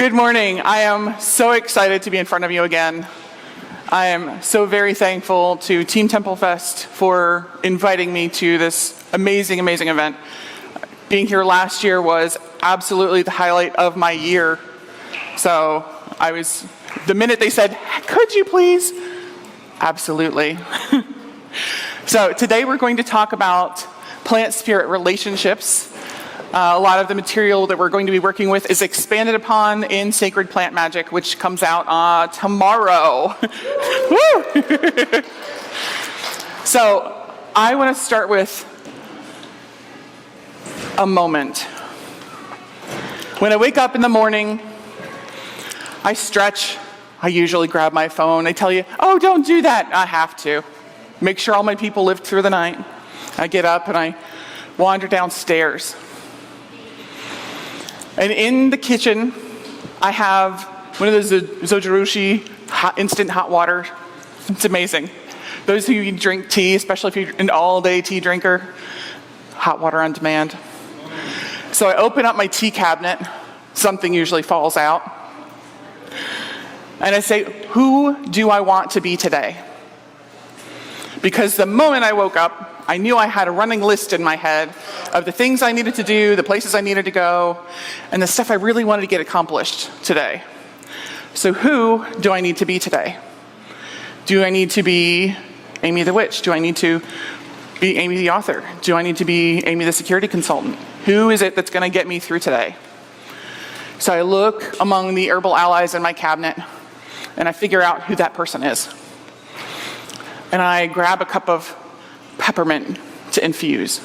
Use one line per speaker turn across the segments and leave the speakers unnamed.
Good morning. I am so excited to be in front of you again. I am so very thankful to Team Temple Fest for inviting me to this amazing, amazing event. Being here last year was absolutely the highlight of my year. So the minute they said, could you please? Absolutely. So today we're going to talk about plant-spirit relationships. A lot of the material that we're going to be working with is expanded upon in Sacred Plant Magic, which comes out tomorrow. Woo! So I want to start with a moment. When I wake up in the morning, I stretch. I usually grab my phone. I tell you, oh, don't do that. I have to. Make sure all my people lived through the night. I get up and I wander downstairs. And in the kitchen, I have one of those Zojirushi instant hot water. It's amazing. Those of you who drink tea, especially if you're an all-day tea drinker, hot water on demand. So I open up my tea cabinet. Something usually falls out. And I say, who do I want to be today? Because the moment I woke up, I knew I had a running list in my head of the things I needed to do, the places I needed to go, and the stuff I really wanted to get accomplished today. So who do I need to be today? Do I need to be Amy the witch? Do I need to be Amy the author? Do I need to be Amy the security consultant? Who is it that's going to get me through today? So I look among the herbal allies in my cabinet, and I figure out who that person is. And I grab a cup of peppermint to infuse.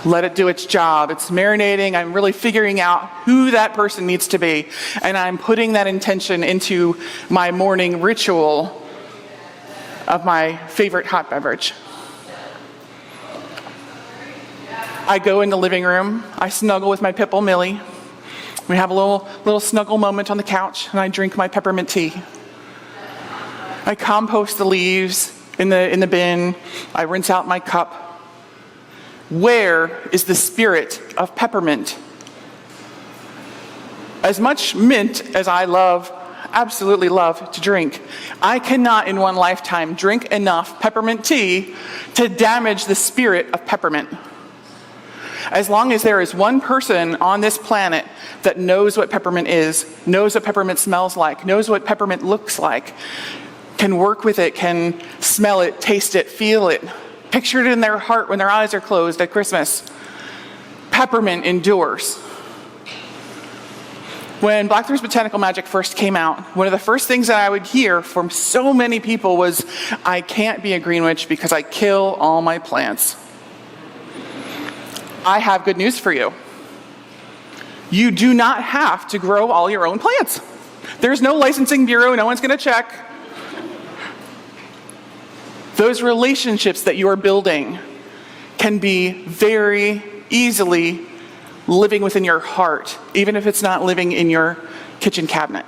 Let it do its job. It's marinating. I'm really figuring out who that person needs to be. And I'm putting that intention into my morning ritual of my favorite hot beverage. I go in the living room. I snuggle with my pitbull Millie. We have a little snuggle moment on the couch, and I drink my peppermint tea. I compost the leaves in the bin. I rinse out my cup. Where is the spirit of peppermint? As much mint as I absolutely love to drink, I cannot in one lifetime drink enough peppermint tea to damage the spirit of peppermint. As long as there is one person on this planet that knows what peppermint is, knows what peppermint smells like, knows what peppermint looks like, can work with it, can smell it, taste it, feel it, picture it in their heart when their eyes are closed at Christmas. Peppermint endures. When Blackthorn's Botanical Magic first came out, one of the first things that I would hear from so many people was, I can't be a green witch because I kill all my plants. I have good news for you. You do not have to grow all your own plants. There's no licensing bureau, no one's going to check. Those relationships that you are building can be very easily living within your heart, even if it's not living in your kitchen cabinet.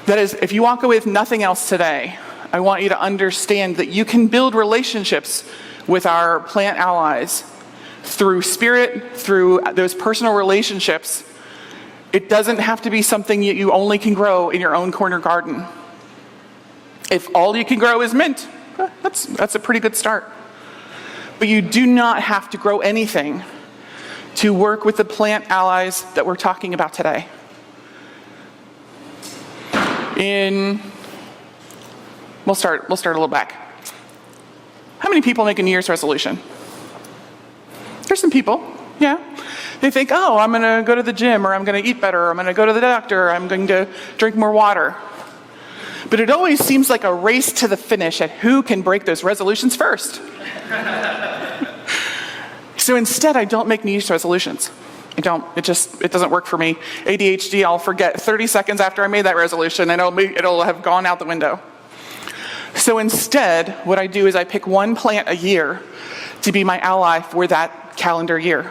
That is, if you walk away with nothing else today, I want you to understand that you can build relationships with our plant allies through spirit, through those personal relationships. It doesn't have to be something that you only can grow in your own corner garden. If all you can grow is mint, that's a pretty good start. But you do not have to grow anything to work with the plant allies that we're talking about today. We'll start a little back. How many people make a New Year's resolution? There's some people, yeah. They think, oh, I'm going to go to the gym, or I'm going to eat better, or I'm going to go to the doctor, or I'm going to drink more water. But it always seems like a race to the finish at who can break those resolutions first. So instead, I don't make New Year's resolutions. I don't. It doesn't work for me. ADHD, I'll forget 30 seconds after I made that resolution, and it'll have gone out the window. So instead, what I do is I pick one plant a year to be my ally for that calendar year.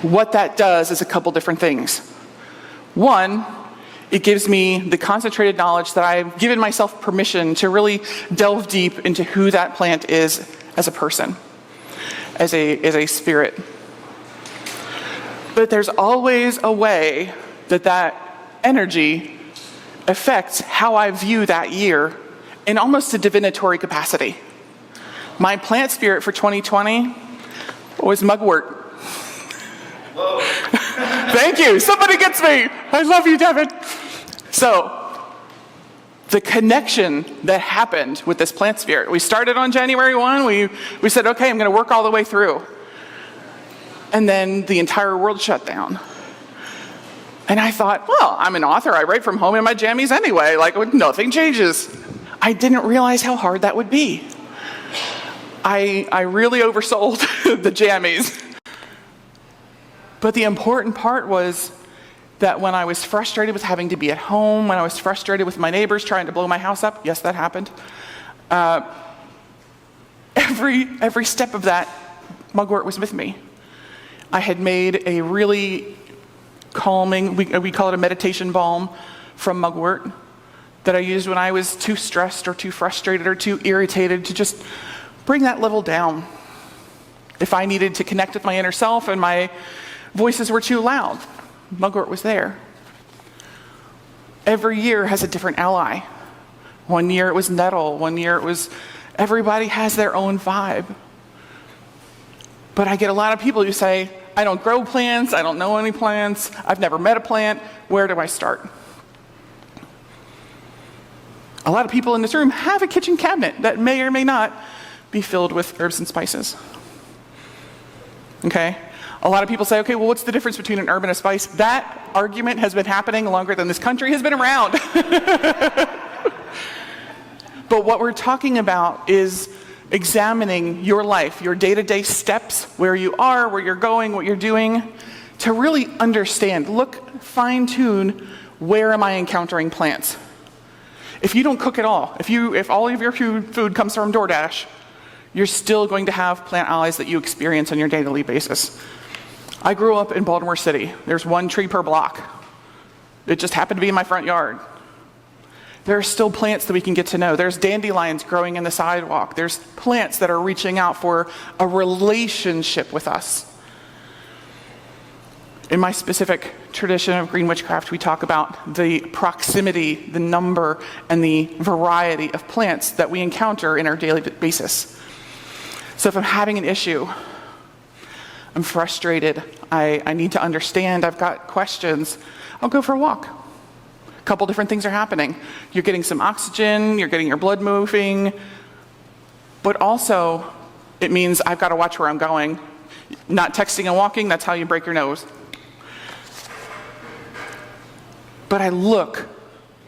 What that does is a couple different things. One, it gives me the concentrated knowledge that I've given myself permission to really delve deep into who that plant is as a person. as a spirit. But there's always a way that energy affects how I view that year in almost a divinatory capacity. My plant spirit for 2020 was mugwort. Whoa. Thank you. Somebody gets me. I love you, Devin. So, the connection that happened with this plant spirit. We started on January 1. We said, okay, I'm going to work all the way through. And then the entire world shut down. And I thought, well, I'm an author. I write from home in my jammies anyway. Like, nothing changes. I didn't realize how hard that would be. I really oversold the jammies. But the important part was that when I was frustrated with having to be at home, when I was frustrated with my neighbors trying to blow my house up, yes, that happened. Every step of that, mugwort was with me. I had made a really calming, we call it a meditation balm from mugwort, that I used when I was too stressed or too frustrated or too irritated to just bring that level down. If I needed to connect with my inner self and my voices were too loud, mugwort was there. Every year has a different ally. One year it was nettle, one year it was, everybody has their own vibe. But I get a lot of people who say, I don't grow plants, I don't know any plants, I've never met a plant, where do I start? A lot of people in this room have a kitchen cabinet that may or may not be filled with herbs and spices. Okay? A lot of people say, okay, well, what's the difference between an herb and a spice? That argument has been happening longer than this country has been around. But what we're talking about is examining your life, your day-to-day steps, where you are, where you're going, what you're doing, to really understand, look, fine-tune, where am I encountering plants? If you don't cook at all, if all of your food comes from DoorDash, you're still going to have plant allies that you experience on your daily basis. I grew up in Baltimore City. There's one tree per block. It just happened to be in my front yard. There are still plants that we can get to know. There's dandelions growing in the sidewalk. There's plants that are reaching out for a relationship with us. In my specific tradition of green witchcraft, we talk about the proximity, the number, and the variety of plants that we encounter in our daily basis. So if I'm having an issue, I'm frustrated, I need to understand, I've got questions, I'll go for a walk. A couple different things are happening. You're getting some oxygen, you're getting your blood moving, but also it means I've got to watch where I'm going. Not texting and walking, that's how you break your nose. But I look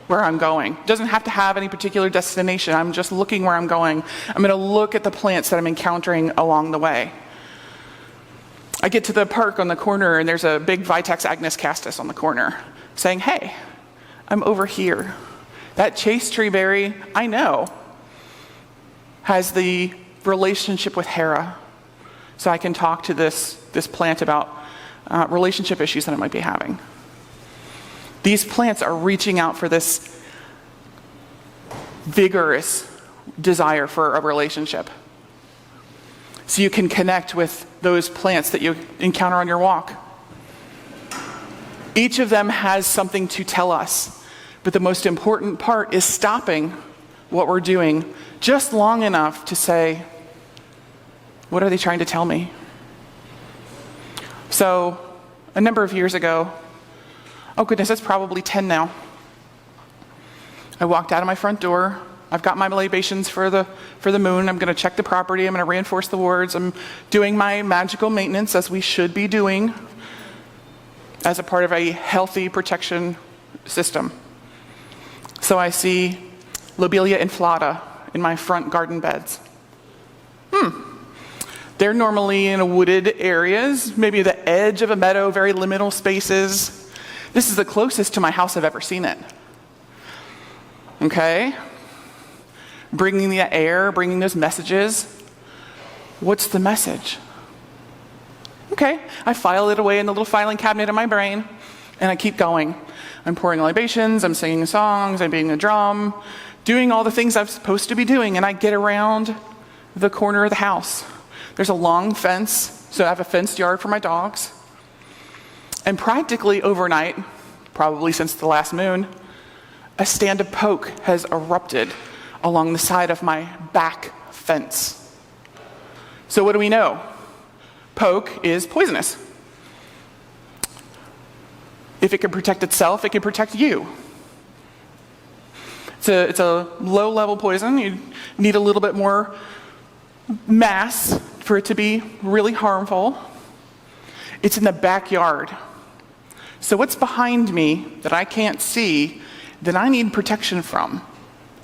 where I'm going. It doesn't have to have any particular destination. I'm just looking where I'm going. I'm going to look at the plants that I'm encountering along the way. I get to the park on the corner and there's a big Vitex Agnus castus on the corner saying, hey, I'm over here. That chase tree berry, I know, has the relationship with Hera. So I can talk to this plant about relationship issues that I might be having. These plants are reaching out for this vigorous desire for a relationship. So you can connect with those plants that you encounter on your walk. Each of them has something to tell us, but the most important part is stopping what we're doing just long enough to say, what are they trying to tell me? So, a number of years ago, oh goodness, that's probably 10 now, I walked out of my front door. I've got my libations for the moon. I'm going to check the property. I'm going to reinforce the wards. I'm doing my magical maintenance, as we should be doing, as a part of a healthy protection system. So I see Lobelia inflata in my front garden beds. They're normally in wooded areas, maybe the edge of a meadow, very liminal spaces. This is the closest to my house I've ever seen it. Okay? Bringing the air, bringing those messages. What's the message? Okay, I file it away in the little filing cabinet in my brain, and I keep going. I'm pouring libations, I'm singing songs, I'm beating the drum, doing all the things I'm supposed to be doing, and I get around the corner of the house. There's a long fence, so I have a fenced yard for my dogs. And practically overnight, probably since the last moon, a stand of poke has erupted along the side of my back fence. So what do we know? Poke is poisonous. If it can protect itself, it can protect you. It's a low-level poison. You need a little bit more mass for it to be really harmful. It's in the backyard. So what's behind me that I can't see that I need protection from?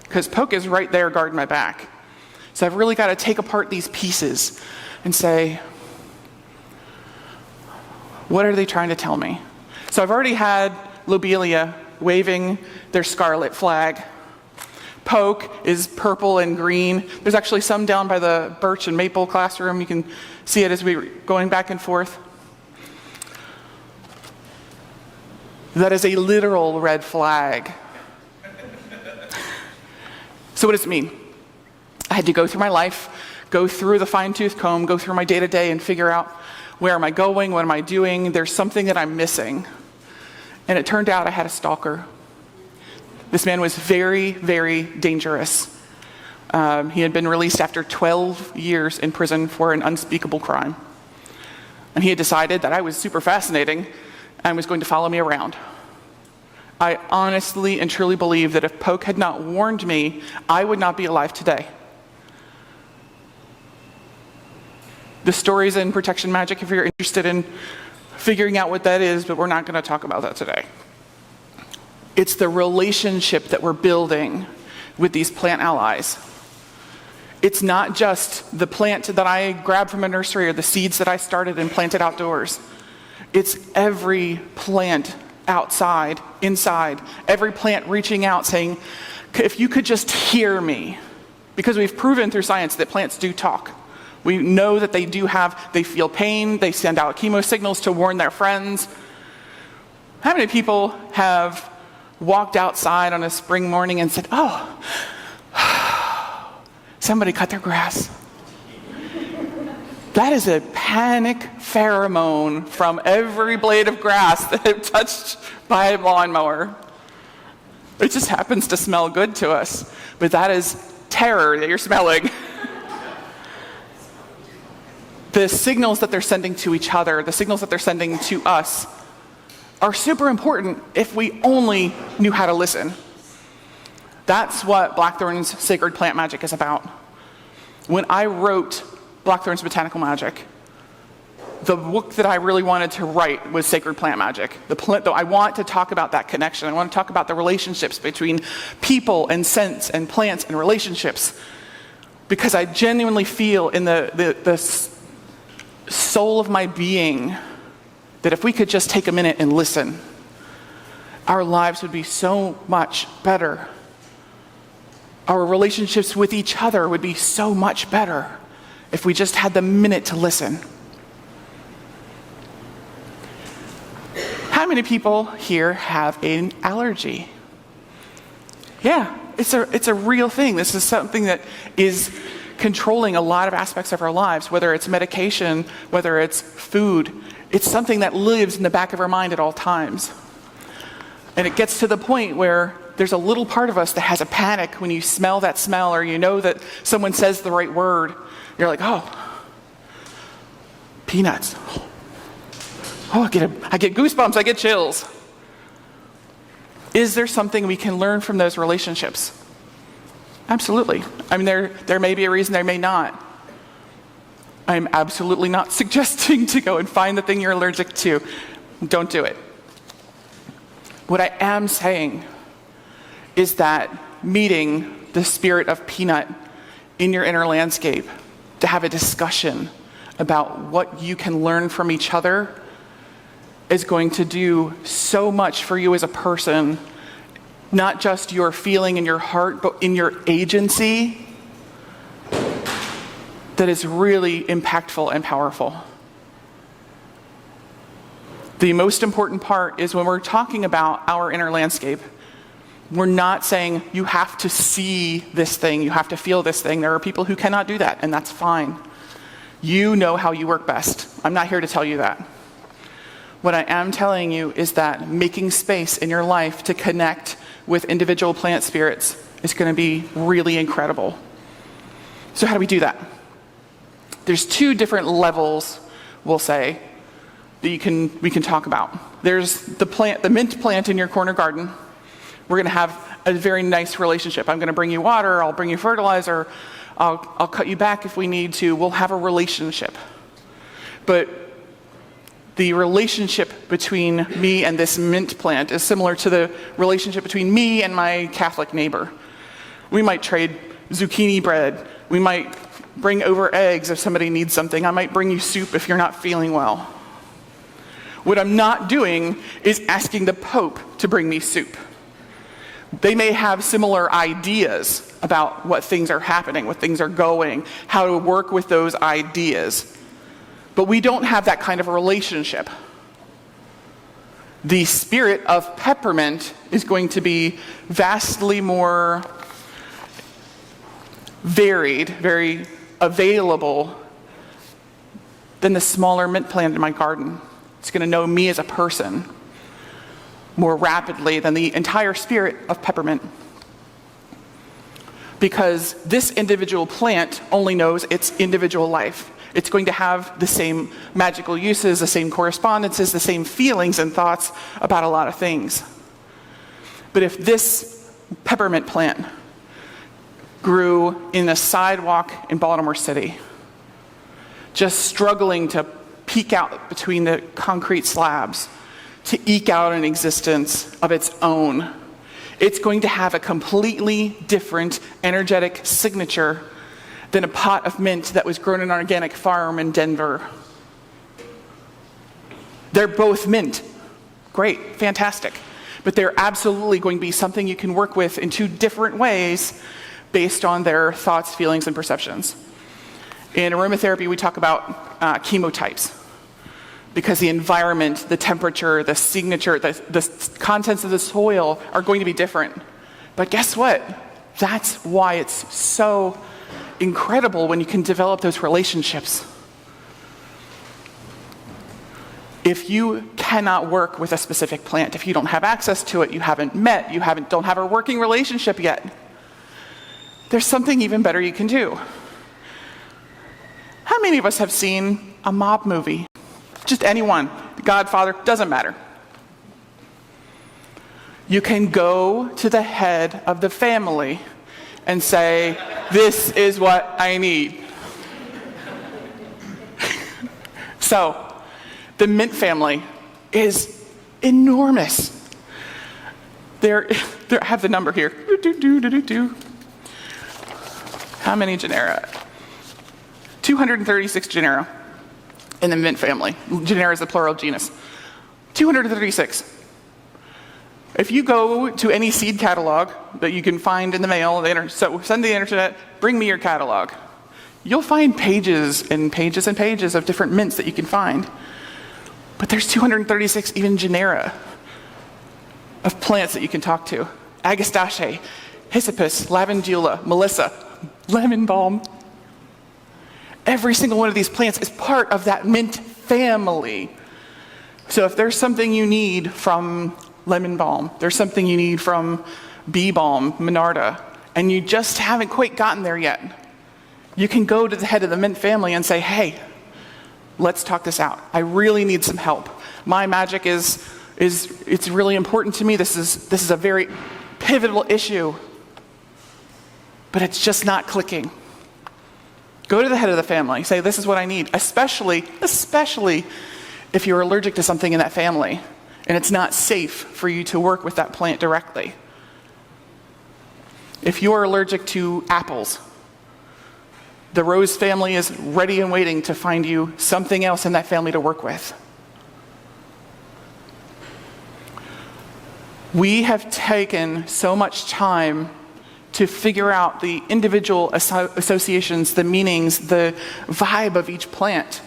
Because poke is right there guarding my back. So I've really got to take apart these pieces and say, what are they trying to tell me? So I've already had lobelia waving their scarlet flag. Poke is purple and green. There's actually some down by the birch and maple classroom. You can see it as we're going back and forth. That is a literal red flag. So what does it mean? I had to go through my life, go through the fine-tooth comb, go through my day-to-day and figure out, where am I going, what am I doing? There's something that I'm missing. And it turned out I had a stalker. This man was very, very dangerous. He had been released after 12 years in prison for an unspeakable crime. And he had decided that I was super fascinating and was going to follow me around. I honestly and truly believe that if Poke had not warned me, I would not be alive today. The story's in Protection Magic if you're interested in figuring out what that is, but we're not going to talk about that today. It's the relationship that we're building with these plant allies. It's not just the plant that I grabbed from a nursery or the seeds that I started and planted outdoors. It's every plant outside, inside, every plant reaching out saying, if you could just hear me. Because we've proven through science that plants do talk. We know that they feel pain, they send out chemo signals to warn their friends. How many people have walked outside on a spring morning and said, oh, somebody cut their grass? That is a panic pheromone from every blade of grass that is touched by a lawnmower. It just happens to smell good to us, but that is terror that you're smelling. The signals that they're sending to each other, the signals that they're sending to us, are super important if we only knew how to listen. That's what Blackthorn's Sacred Plant Magic is about. When I wrote Blackthorn's Botanical Magic, the book that I really wanted to write was Sacred Plant Magic. Though I want to talk about that connection. I want to talk about the relationships between people and scents and plants and relationships. Because I genuinely feel in the soul of my being that if we could just take a minute and listen, our lives would be so much better. Our relationships with each other would be so much better if we just had the minute to listen. How many people here have an allergy? Yeah, it's a real thing. This is something that is controlling a lot of aspects of our lives, whether it's medication, whether it's food. It's something that lives in the back of our mind at all times. And it gets to the point where there's a little part of us that has a panic when you smell that smell or you know that someone says the right word. You're like, oh, peanuts. Oh, I get goosebumps, I get chills. Is there something we can learn from those relationships? Absolutely. I mean, there may be a reason, there may not. I'm absolutely not suggesting to go and find the thing you're allergic to. Don't do it. What I am saying is that meeting the spirit of Peanut in your inner landscape, to have a discussion about what you can learn from each other, is going to do so much for you as a person. Not just your feeling in your heart, but in your agency, that is really impactful and powerful. The most important part is when we're talking about our inner landscape, we're not saying you have to see this thing, you have to feel this thing. There are people who cannot do that, and that's fine. You know how you work best. I'm not here to tell you that. What I am telling you is that making space in your life to connect with individual plant spirits is going to be really incredible. So how do we do that? There's 2 different levels, we'll say, that we can talk about. There's the mint plant in your corner garden. We're going to have a very nice relationship. I'm going to bring you water, I'll bring you fertilizer, I'll cut you back if we need to. We'll have a relationship. But the relationship between me and this mint plant is similar to the relationship between me and my Catholic neighbor. We might trade zucchini bread. We might bring over eggs if somebody needs something. I might bring you soup if you're not feeling well. What I'm not doing is asking the Pope to bring me soup. They may have similar ideas about what things are happening, what things are going, how to work with those ideas. But we don't have that kind of a relationship. The spirit of peppermint is going to be vastly more varied, very available than the smaller mint plant in my garden. It's going to know me as a person more rapidly than the entire spirit of peppermint. Because this individual plant only knows its individual life. It's going to have the same magical uses, the same correspondences, the same feelings and thoughts about a lot of things. But if this peppermint plant grew in a sidewalk in Baltimore City, just struggling to peek out between the concrete slabs, to eke out an existence of its own, it's going to have a completely different energetic signature than a pot of mint that was grown in an organic farm in Denver. They're both mint. Great, fantastic. But they're absolutely going to be something you can work with in 2 different ways based on their thoughts, feelings, and perceptions. In aromatherapy, we talk about chemotypes. Because the environment, the temperature, the signature, the contents of the soil are going to be different. But guess what? That's why it's so incredible when you can develop those relationships. If you cannot work with a specific plant, if you don't have access to it, you haven't met, don't have a working relationship yet, there's something even better you can do. How many of us have seen a mob movie? Just anyone, The Godfather, doesn't matter. You can go to the head of the family and say, this is what I need. So, the mint family is enormous. I have the number here. How many genera? 236 genera in the mint family. Genera is the plural genus. 236. If you go to any seed catalog that you can find in the mail, so send the internet, bring me your catalog. You'll find pages and pages and pages of different mints that you can find. But there's 236 even genera of plants that you can talk to. Agastache, Hyssopus, Lavandula, Melissa, lemon balm. Every single one of these plants is part of that mint family. So if there's something you need from lemon balm, there's something you need from bee balm, Monarda, and you just haven't quite gotten there yet, you can go to the head of the mint family and say, hey, let's talk this out. I really need some help. My magic it's really important to me. This is a very pivotal issue, but it's just not clicking. Go to the head of the family. Say, this is what I need, especially if you're allergic to something in that family and it's not safe for you to work with that plant directly. If you're allergic to apples, the rose family is ready and waiting to find you something else in that family to work with. We have taken so much time to figure out the individual associations, the meanings, the vibe of each plant.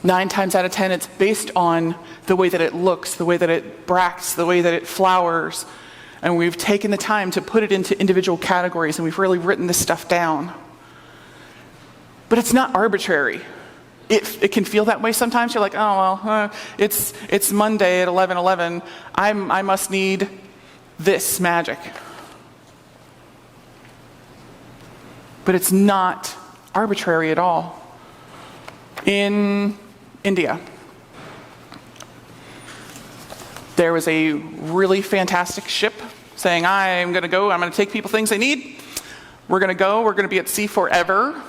9 times out of 10, it's based on the way that it looks, the way that it bracts, the way that it flowers. And we've taken the time to put it into individual categories, and we've really written this stuff down. But it's not arbitrary. It can feel that way sometimes. You're like, oh, well, it's Monday at 11:11. I must need this magic. But it's not arbitrary at all. In India, there was a really fantastic ship saying, I'm going to take people things they need. We're going to be at sea forever.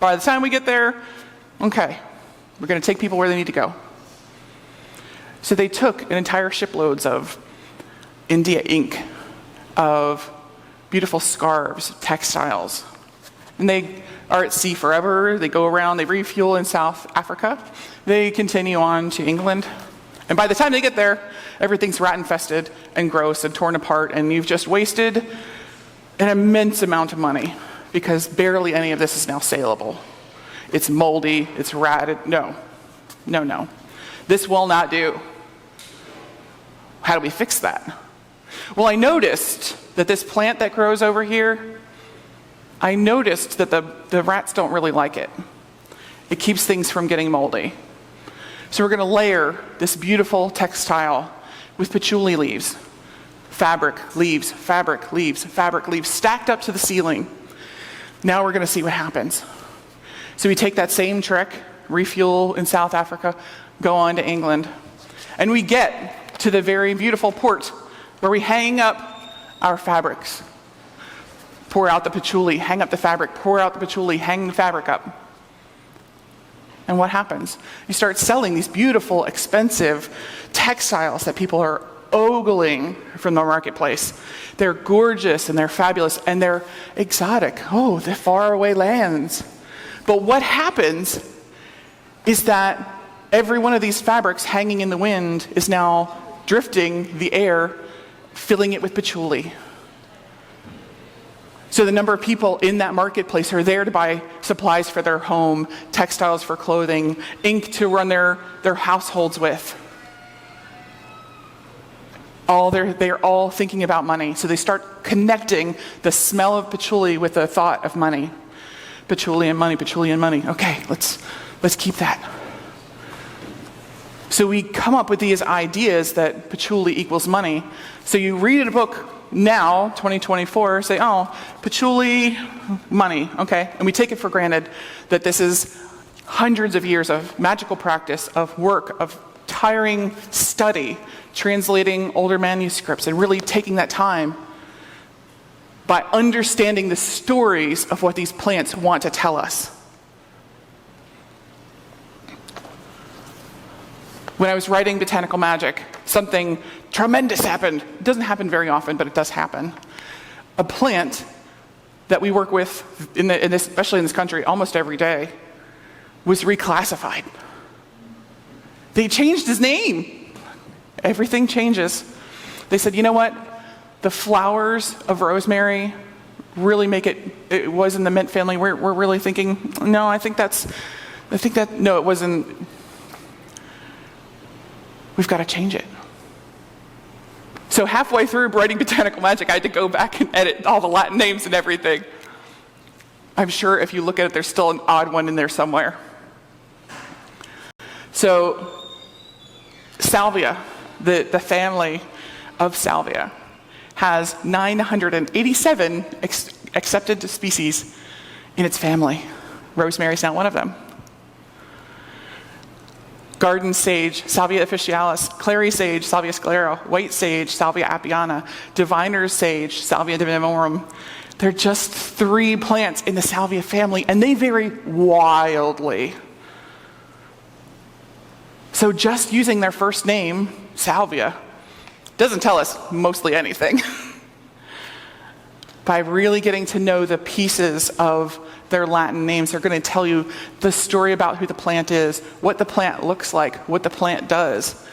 By the time we get there, okay, we're going to take people where they need to go. So they took an entire shiploads of India ink, of beautiful scarves, textiles, and they are at sea forever. They go around, they refuel in South Africa. They continue on to England. And by the time they get there, everything's rat-infested and gross and torn apart, and you've just wasted an immense amount of money because barely any of this is now saleable. It's moldy, it's ratted. No. This will not do. How do we fix that? Well, I noticed that this plant that grows over here, I noticed that the rats don't really like it. It keeps things from getting moldy. So we're going to layer this beautiful textile with patchouli leaves, fabric, leaves, fabric, leaves, fabric, leaves, stacked up to the ceiling. Now we're going to see what happens. So we take that same trick, refuel in South Africa, go on to England, and we get to the very beautiful port where we hang up our fabrics. Pour out the patchouli, hang up the fabric, pour out the patchouli, hang the fabric up. And what happens? You start selling these beautiful, expensive textiles that people are ogling from the marketplace. They're gorgeous and they're fabulous and they're exotic. Oh, the faraway lands. But what happens is that every one of these fabrics hanging in the wind is now drifting the air, filling it with patchouli. So the number of people in that marketplace are there to buy supplies for their home, textiles for clothing, ink to run their households with. They're all thinking about money. So they start connecting the smell of patchouli with the thought of money. Patchouli and money, patchouli and money. Okay, let's keep that. So we come up with these ideas that patchouli equals money. So you read a book now, 2024, say, oh, patchouli, money, okay? And we take it for granted that this is hundreds of years of magical practice, of work, of tiring study, translating older manuscripts, and really taking that time by understanding the stories of what these plants want to tell us. When I was writing Botanical Magic, something tremendous happened. It doesn't happen very often, but it does happen. A plant that we work with, especially in this country, almost every day, was reclassified. They changed his name. Everything changes. They said, you know what? The flowers of rosemary really make it was in the mint family. We're really thinking, no, no, it wasn't. We've got to change it. So halfway through writing Botanical Magic, I had to go back and edit all the Latin names and everything. I'm sure if you look at it, there's still an odd one in there somewhere. So salvia, the family of salvia, has 987 accepted species in its family. Rosemary is not one of them. Garden sage, Salvia officinalis, clary sage, Salvia sclera, white sage, Salvia apiana, diviner's sage, Salvia divinorum. They're just 3 plants in the salvia family, and they vary wildly. So just using their first name, salvia, doesn't tell us mostly anything. By really getting to know the pieces of their Latin names, they're going to tell you the story about who the plant is, what the plant looks like, what the plant does.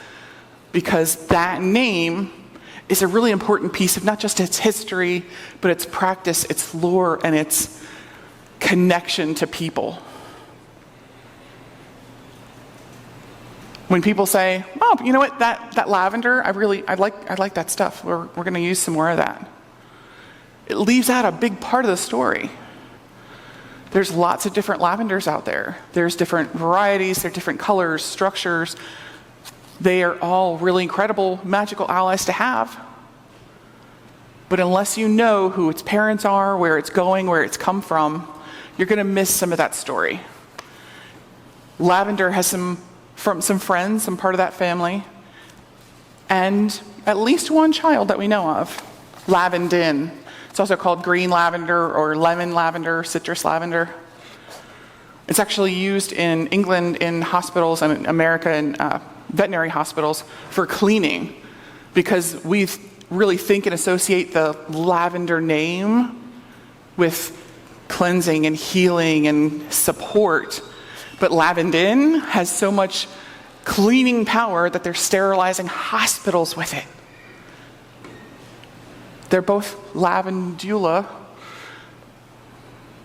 Because that name is a really important piece of not just its history, but its practice, its lore, and its connection to people. When people say, oh, you know what, that lavender, I like that stuff. We're going to use some more of that. It leaves out a big part of the story. There's lots of different lavenders out there. There's different varieties, there's different colors, structures. They are all really incredible magical allies to have. But unless you know who its parents are, where it's going, where it's come from, you're going to miss some of that story. Lavender has some friends, some part of that family, and at least one child that we know of, lavendin. It's also called green lavender or lemon lavender, citrus lavender. It's actually used in England in hospitals and in America in veterinary hospitals for cleaning, because we really think and associate the lavender name with cleansing and healing and support. But lavendin has so much cleaning power that they're sterilizing hospitals with it. They're both lavandula.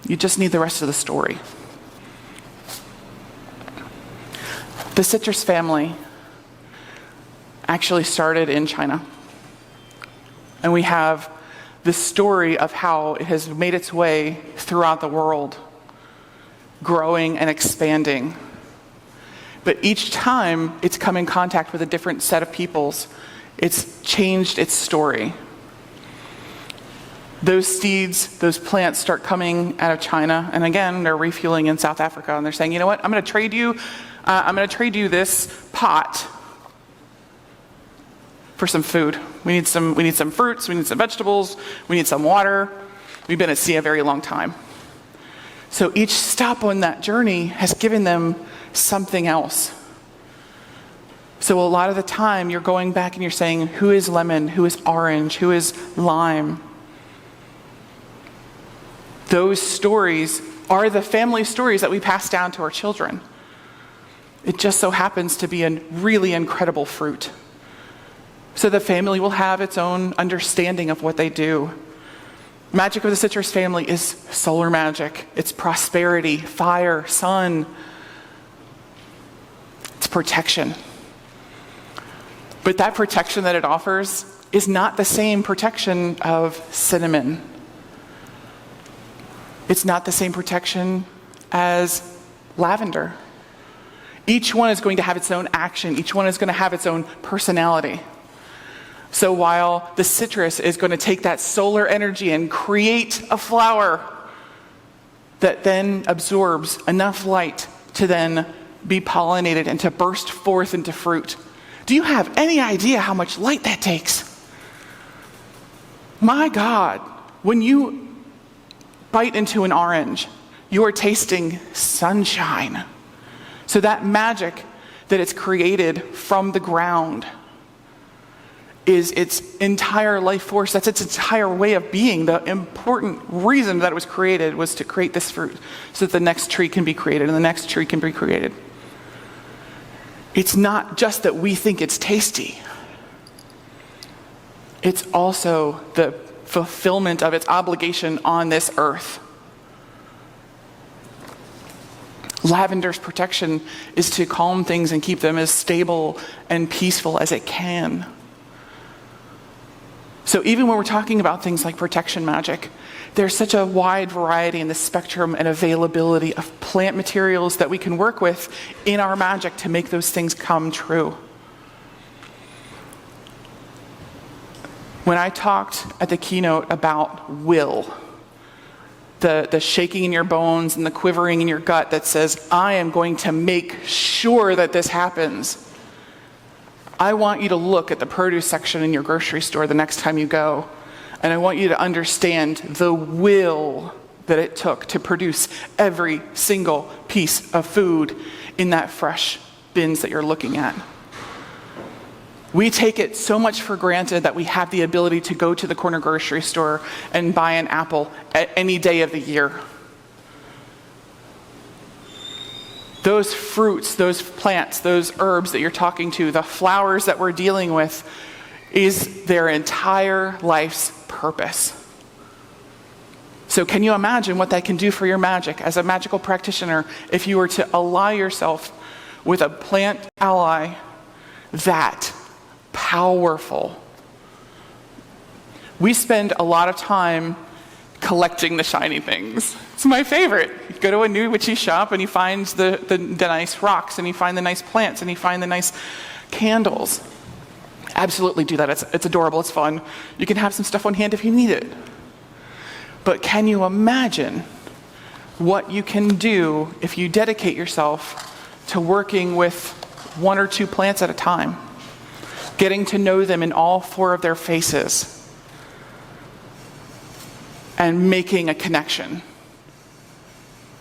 You just need the rest of the story. The citrus family actually started in China. And we have the story of how it has made its way throughout the world, growing and expanding. But each time it's come in contact with a different set of peoples, it's changed its story. Those seeds, those plants start coming out of China, and again, they're refueling in South Africa, and they're saying, you know what, I'm going to trade you this pot for some food. We need some fruits, we need some vegetables, we need some water. We've been at sea a very long time. So each stop on that journey has given them something else. So a lot of the time you're going back and you're saying, who is lemon, who is orange, who is lime? Those stories are the family stories that we pass down to our children. It just so happens to be a really incredible fruit. So the family will have its own understanding of what they do. Magic of the citrus family is solar magic. It's prosperity, fire, sun. It's protection. But that protection that it offers is not the same protection of cinnamon. It's not the same protection as lavender. Each one is going to have its own action. Each one is going to have its own personality. So while the citrus is going to take that solar energy and create a flower that then absorbs enough light to then be pollinated and to burst forth into fruit. Do you have any idea how much light that takes? My God, when you bite into an orange, you are tasting sunshine. So that magic that it's created from the ground is its entire life force. That's its entire way of being. The important reason that it was created was to create this fruit so that the next tree can be created and the next tree can be created. It's not just that we think it's tasty. It's also the fulfillment of its obligation on this earth. Lavender's protection is to calm things and keep them as stable and peaceful as it can. So even when we're talking about things like protection magic, there's such a wide variety in the spectrum and availability of plant materials that we can work with in our magic to make those things come true. When I talked at the keynote about will, the shaking in your bones and the quivering in your gut that says, I am going to make sure that this happens, I want you to look at the produce section in your grocery store the next time you go, and I want you to understand the will that it took to produce every single piece of food in that fresh bins that you're looking at. We take it so much for granted that we have the ability to go to the corner grocery store and buy an apple at any day of the year. Those fruits, those plants, those herbs that you're talking to, the flowers that we're dealing with, is their entire life's purpose. So can you imagine what that can do for your magic as a magical practitioner if you were to ally yourself with a plant ally that powerful? We spend a lot of time collecting the shiny things. It's my favorite. You go to a new witchy shop and you find the nice rocks, and you find the nice plants, and you find the nice candles. Absolutely do that. It's adorable. It's fun. You can have some stuff on hand if you need it. But can you imagine what you can do if you dedicate yourself to working with 1 or 2 plants at a time, getting to know them in all 4 of their faces, and making a connection?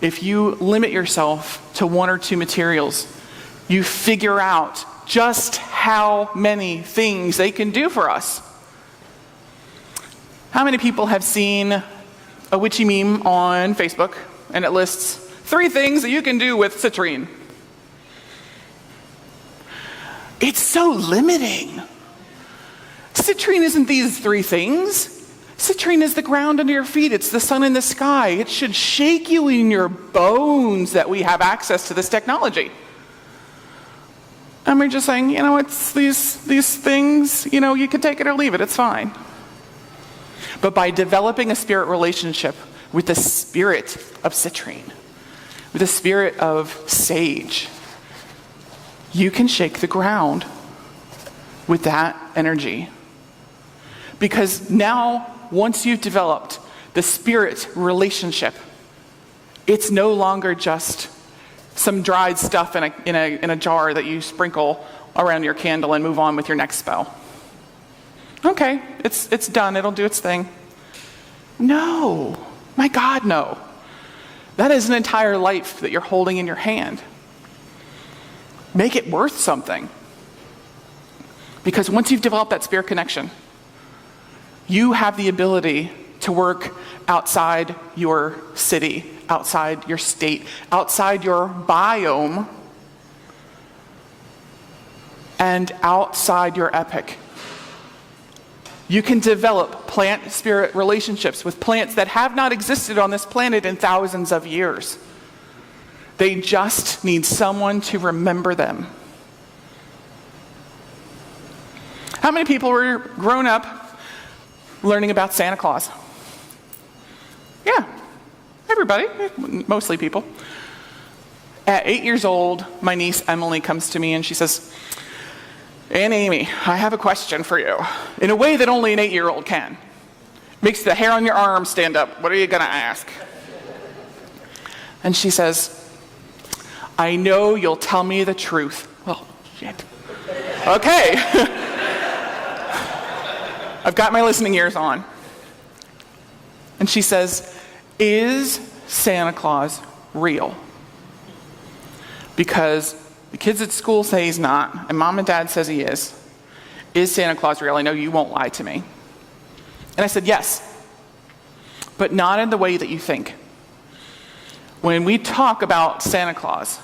If you limit yourself to 1 or 2 materials, you figure out just how many things they can do for us. How many people have seen a witchy meme on Facebook, and it lists 3 things that you can do with citrine? It's so limiting. Citrine isn't these 3 things. Citrine is the ground under your feet. It's the sun in the sky. It should shake you in your bones that we have access to this technology. And we're just saying, it's these things, you can take it or leave it, it's fine. But by developing a spirit relationship with the spirit of citrine, with the spirit of sage, you can shake the ground with that energy. Because now, once you've developed the spirit relationship, it's no longer just some dried stuff in a jar that you sprinkle around your candle and move on with your next spell. Okay, it's done, it'll do its thing. No, my God, no. That is an entire life that you're holding in your hand. Make it worth something. Because once you've developed that spirit connection, you have the ability to work outside your city, outside your state, outside your biome, and outside your epic. You can develop plant-spirit relationships with plants that have not existed on this planet in thousands of years. They just need someone to remember them. How many people were grown up learning about Santa Claus? Yeah, everybody, mostly people. At 8 years old, my niece Emily comes to me and she says, "Aunt Amy, I have a question for you," in a way that only an 8-year-old can. Makes the hair on your arm stand up. What are you going to ask? And she says, "I know you'll tell me the truth." Well, shit. Okay. I've got my listening ears on. And she says, "Is Santa Claus real?" Because the kids at school say he's not, and Mom and Dad says he is. Is Santa Claus real? I know you won't lie to me. And I said, yes, but not in the way that you think. When we talk about Santa Claus,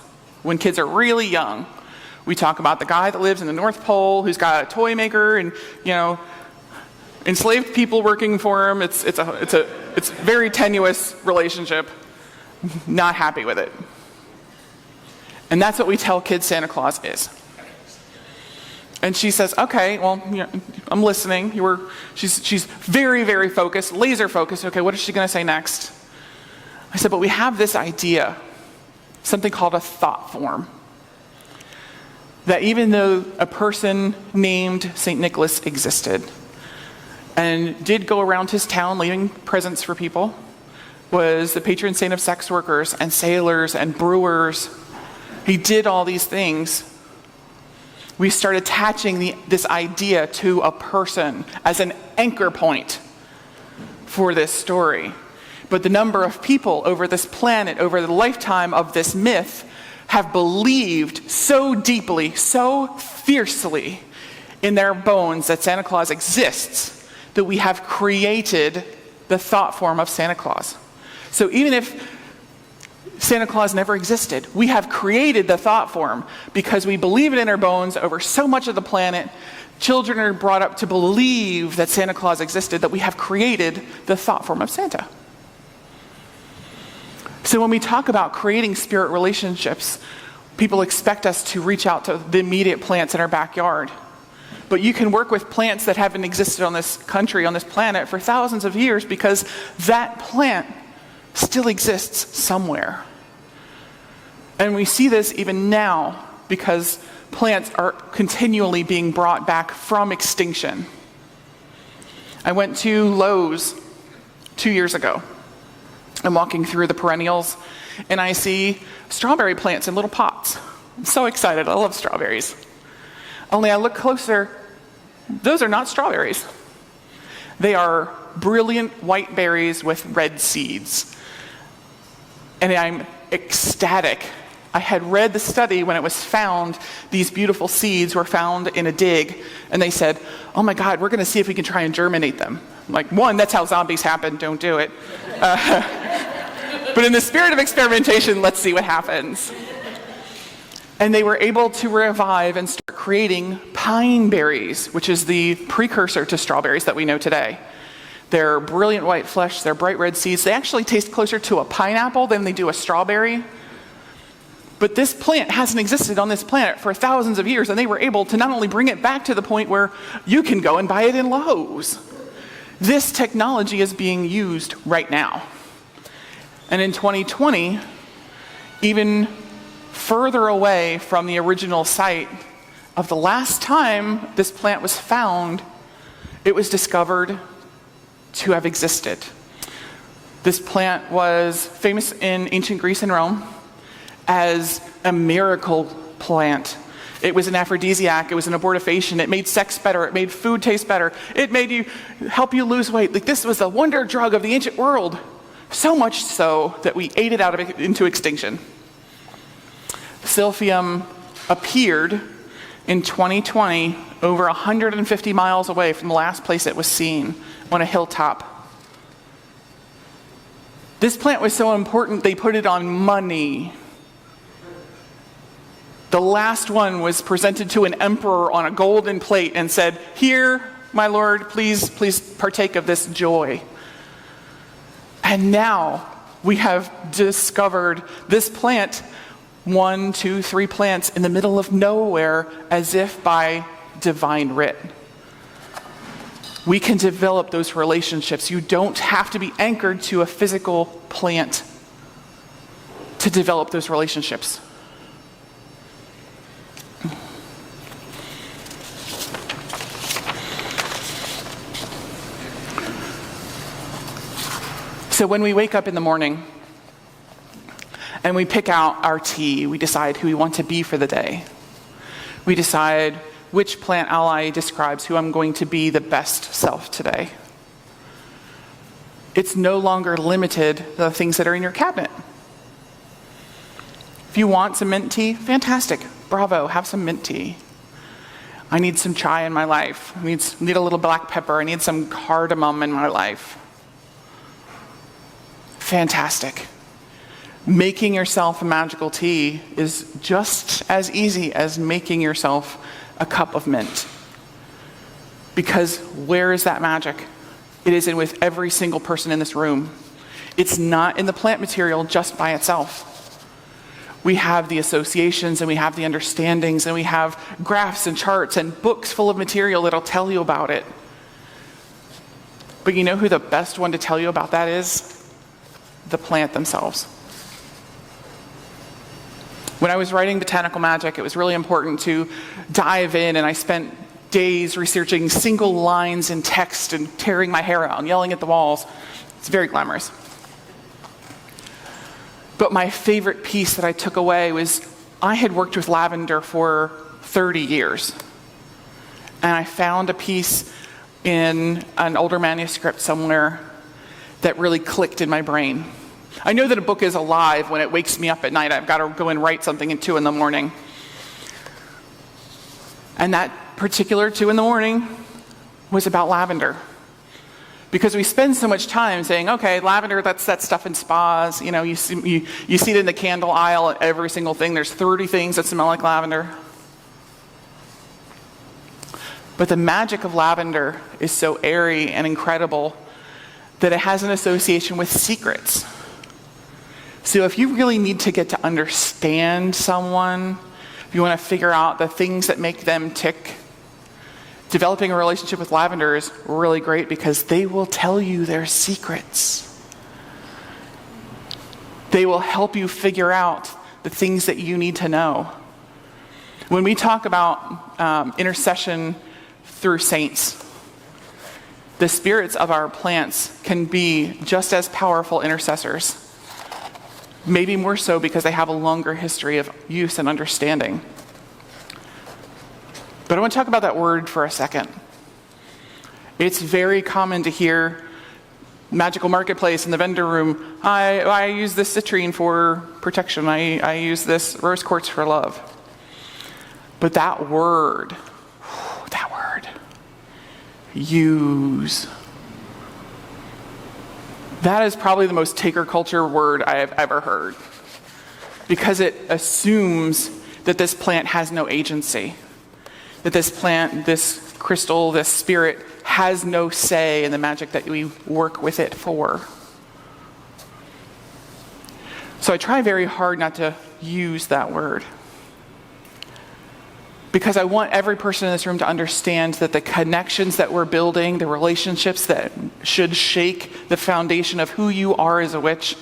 when kids are really young, we talk about the guy that lives in the North Pole who's got a toy maker and, enslaved people working for him. It's a very tenuous relationship. Not happy with it. And that's what we tell kids Santa Claus is. And she says, "Okay, well, I'm listening." She's very, very focused, laser focused. Okay, what is she going to say next? I said, "But we have this idea, something called a thought form, that even though a person named St. Nicholas existed and did go around his town leaving presents for people, was the patron saint of sex workers and sailors and brewers. He did all these things. We start attaching this idea to a person as an anchor point for this story. But the number of people over this planet, over the lifetime of this myth, have believed so deeply, so fiercely in their bones that Santa Claus exists, that we have created the thought form of Santa Claus. So even if Santa Claus never existed, we have created the thought form because we believe it in our bones over so much of the planet. Children are brought up to believe that Santa Claus existed, that we have created the thought form of Santa. So when we talk about creating spirit relationships, people expect us to reach out to the immediate plants in our backyard. But you can work with plants that haven't existed on this country, on this planet for thousands of years, because that plant still exists somewhere. And we see this even now because plants are continually being brought back from extinction. I went to Lowe's 2 years ago. I'm walking through the perennials, and I see strawberry plants in little pots. I'm so excited. I love strawberries. Only I look closer, those are not strawberries. They are brilliant white berries with red seeds. And I'm ecstatic. I had read the study when it was found, these beautiful seeds were found in a dig, and they said, oh my God, we're gonna see if we can try and germinate them. I'm like, one, that's how zombies happen, don't do it. But in the spirit of experimentation, let's see what happens. And they were able to revive and start creating pine berries, which is the precursor to strawberries that we know today. They're brilliant white flesh, they're bright red seeds. They actually taste closer to a pineapple than they do a strawberry. But this plant hasn't existed on this planet for thousands of years, and they were able to not only bring it back to the point where you can go and buy it in Lowe's. This technology is being used right now. And in 2020, even further away from the original site of the last time this plant was found, it was discovered to have existed. This plant was famous in ancient Greece and Rome as a miracle plant. It was an aphrodisiac, it was an abortifacient, it made sex better, it made food taste better, it made you, help you lose weight. Like, this was the wonder drug of the ancient world. So much so that we ate it out of into extinction. Silphium appeared in 2020 over 150 miles away from the last place it was seen, on a hilltop. This plant was so important they put it on money. The last one was presented to an emperor on a golden plate and said, here, my lord, please partake of this joy. And now we have discovered this plant, 1, 2, 3 plants in the middle of nowhere, as if by divine writ. We can develop those relationships. You don't have to be anchored to a physical plant to develop those relationships. So when we wake up in the morning and we pick out our tea, we decide who we want to be for the day. We decide which plant ally describes who I'm going to be the best self today. It's no longer limited to the things that are in your cabinet. If you want some mint tea, fantastic. Bravo, have some mint tea. I need some chai in my life. I need a little black pepper. I need some cardamom in my life. Fantastic. Making yourself a magical tea is just as easy as making yourself a cup of mint. Because where is that magic? It is in with every single person in this room. It's not in the plant material just by itself. We have the associations, and we have the understandings, and we have graphs and charts and books full of material that'll tell you about it. But you know who the best one to tell you about that is? The plant themselves. When I was writing Botanical Magic, it was really important to dive in, and I spent days researching single lines in text and tearing my hair out and yelling at the walls. It's very glamorous. But my favorite piece that I took away was, I had worked with lavender for 30 years. And I found a piece in an older manuscript somewhere that really clicked in my brain. I know that a book is alive when it wakes me up at night. I've got to go and write something at 2 in the morning. And that particular 2 in the morning was about lavender. Because we spend so much time saying, okay, lavender, that's that stuff in spas. You know, you see it in the candle aisle at every single thing. There's 30 things that smell like lavender. But the magic of lavender is so airy and incredible that it has an association with secrets. So if you really need to get to understand someone, if you want to figure out the things that make them tick, Developing a relationship with lavender is really great because they will tell you their secrets. They will help you figure out the things that you need to know. When we talk about intercession through saints, the spirits of our plants can be just as powerful intercessors. Maybe more so because they have a longer history of use and understanding. But I want to talk about that word for a second. It's very common to hear Magical Marketplace in the vendor room, I use this citrine for protection. I use this rose quartz for love. But that word, use. That is probably the most taker culture word I have ever heard. Because it assumes that this plant has no agency. That this plant, this crystal, this spirit has no say in the magic that we work with it for. So I try very hard not to use that word. Because I want every person in this room to understand that the connections that we're building, the relationships that should shake the foundation of who you are as a witch,